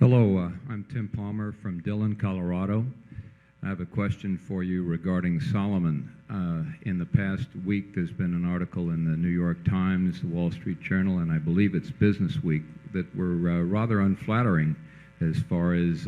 Hello, I'm Tim Palmer from Dillon, Colorado. I have a question for you regarding Salomon. In the past week, there's been an article in the New York Times, the Wall Street Journal, and I believe it's Businessweek that were rather unflattering as far as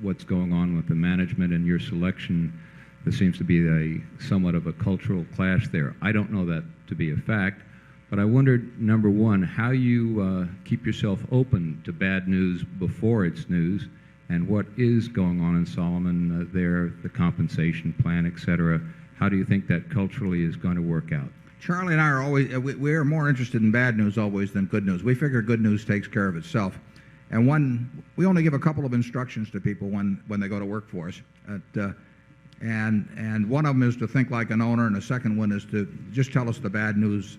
what's going on with the management and your selection. There seems to be somewhat of a cultural clash there. I don't know that to be a fact, but I wondered, number one, how you keep yourself open to bad news before it's news, and what is going on in Salomon there, the compensation plan, et cetera. How do you think that culturally is going to work out? Charlie and I are always, we are more interested in bad news always than good news. We figure good news takes care of itself. And we only give a couple of instructions to people when they go to work for us. And one of them is to think like an owner, and the second one is to just tell us the bad news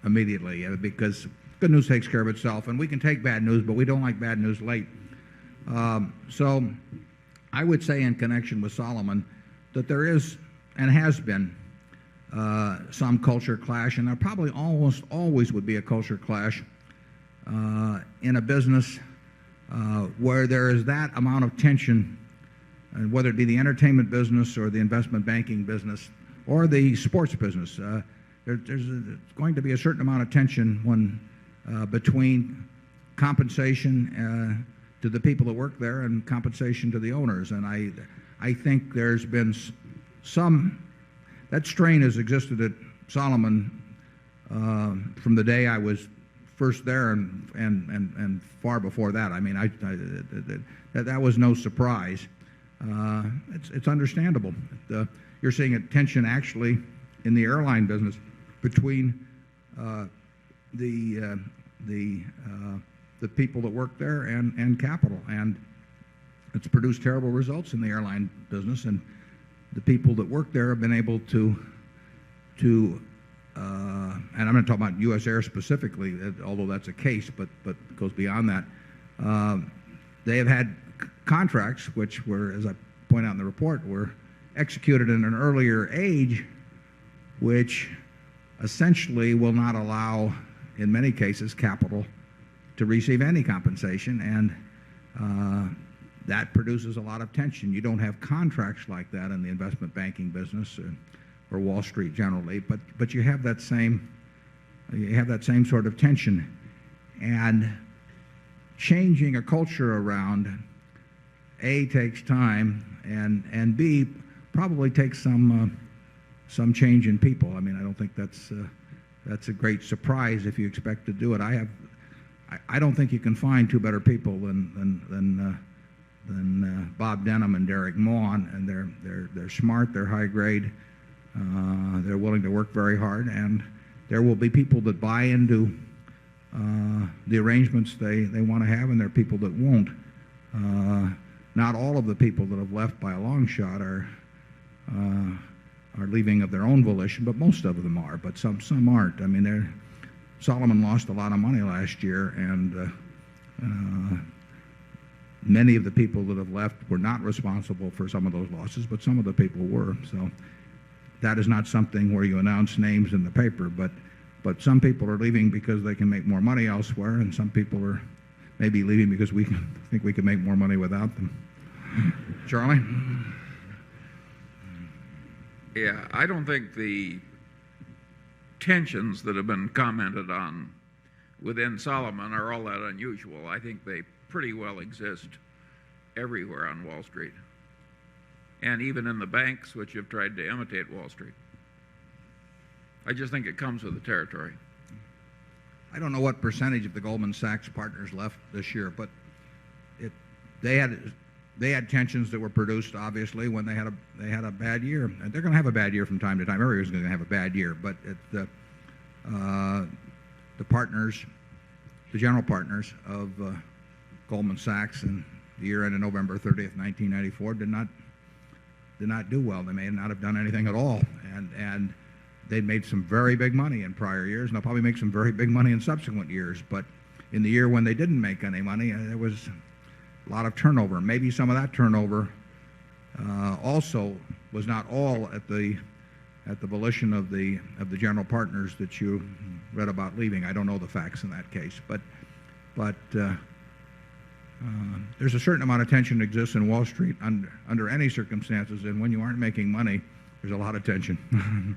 immediately, because good news takes care of itself, and we can take bad news, but we don't like bad news late. So I would say in connection with Salomon that there is and has been some culture clash, and there probably almost always would be a culture clash in a business where there is that amount of tension, and whether it be the entertainment business or the investment banking business or the sports business. There's going to be a certain amount of tension between compensation to the people that work there and compensation to the owners. And I think there's been that strain has existed at Salomon from the day I was first there and far before that. I mean, that was no surprise. It's understandable. You're seeing a tension actually in the airline business between the people that work there and capital, and it's produced terrible results in the airline business. And the people that work there have been able to and I'm going to talk about U.S. Air specifically, although that's a case, but it goes beyond that. They have had contracts which were, as I point out in the report, were executed in an earlier age, which essentially will not allow, in many cases, capital to receive any compensation, and that produces a lot of tension. You don't have contracts like that in the investment banking business or Wall Street generally, but you have that same sort of tension. And changing a culture around, A, takes time, and B, probably takes some change in people. I mean, I don't think that's a great surprise if you expect to do it. I don't think you can find two better people than Bob Denham and Derek Maughan, and they're smart, they're high grade, they're willing to work very hard, and there will be people that buy into the arrangements they want to have, and there are people that won't. Not all of the people that have left by a long shot are leaving of their own volition, but most of them are, but some aren't. I mean, Salomon lost a lot of money last year, and many of the people that have left were not responsible for some of those losses, but some of the people were. So that is not something where you announce names in the paper, but some people are leaving because they can make more money elsewhere, and some people are maybe leaving because we think we can make more money without them. Charlie? Yeah, I don't think the tensions that have been commented on within Salomon are all that unusual. I think they pretty well exist everywhere on Wall Street, and even in the banks which have tried to imitate Wall Street. I just think it comes with the territory. I don't know what percentage of the Goldman Sachs partners left this year, but they had tensions that were produced, obviously, when they had a bad year, and they're going to have a bad year from time to time. Everybody's going to have a bad year, but the partners, the general partners of Goldman Sachs, in the year ended November 30th, 1994, did not do well. They may not have done anything at all, and they made some very big money in prior years, and they'll probably make some very big money in subsequent years. But in the year when they didn't make any money, there was a lot of turnover. Maybe some of that turnover also was not all at the volition of the general partners that you read about leaving. I don't know the facts in that case, but There's a certain amount of tension that exists in Wall Street under any circumstances, and when you aren't making money, there's a lot of tension.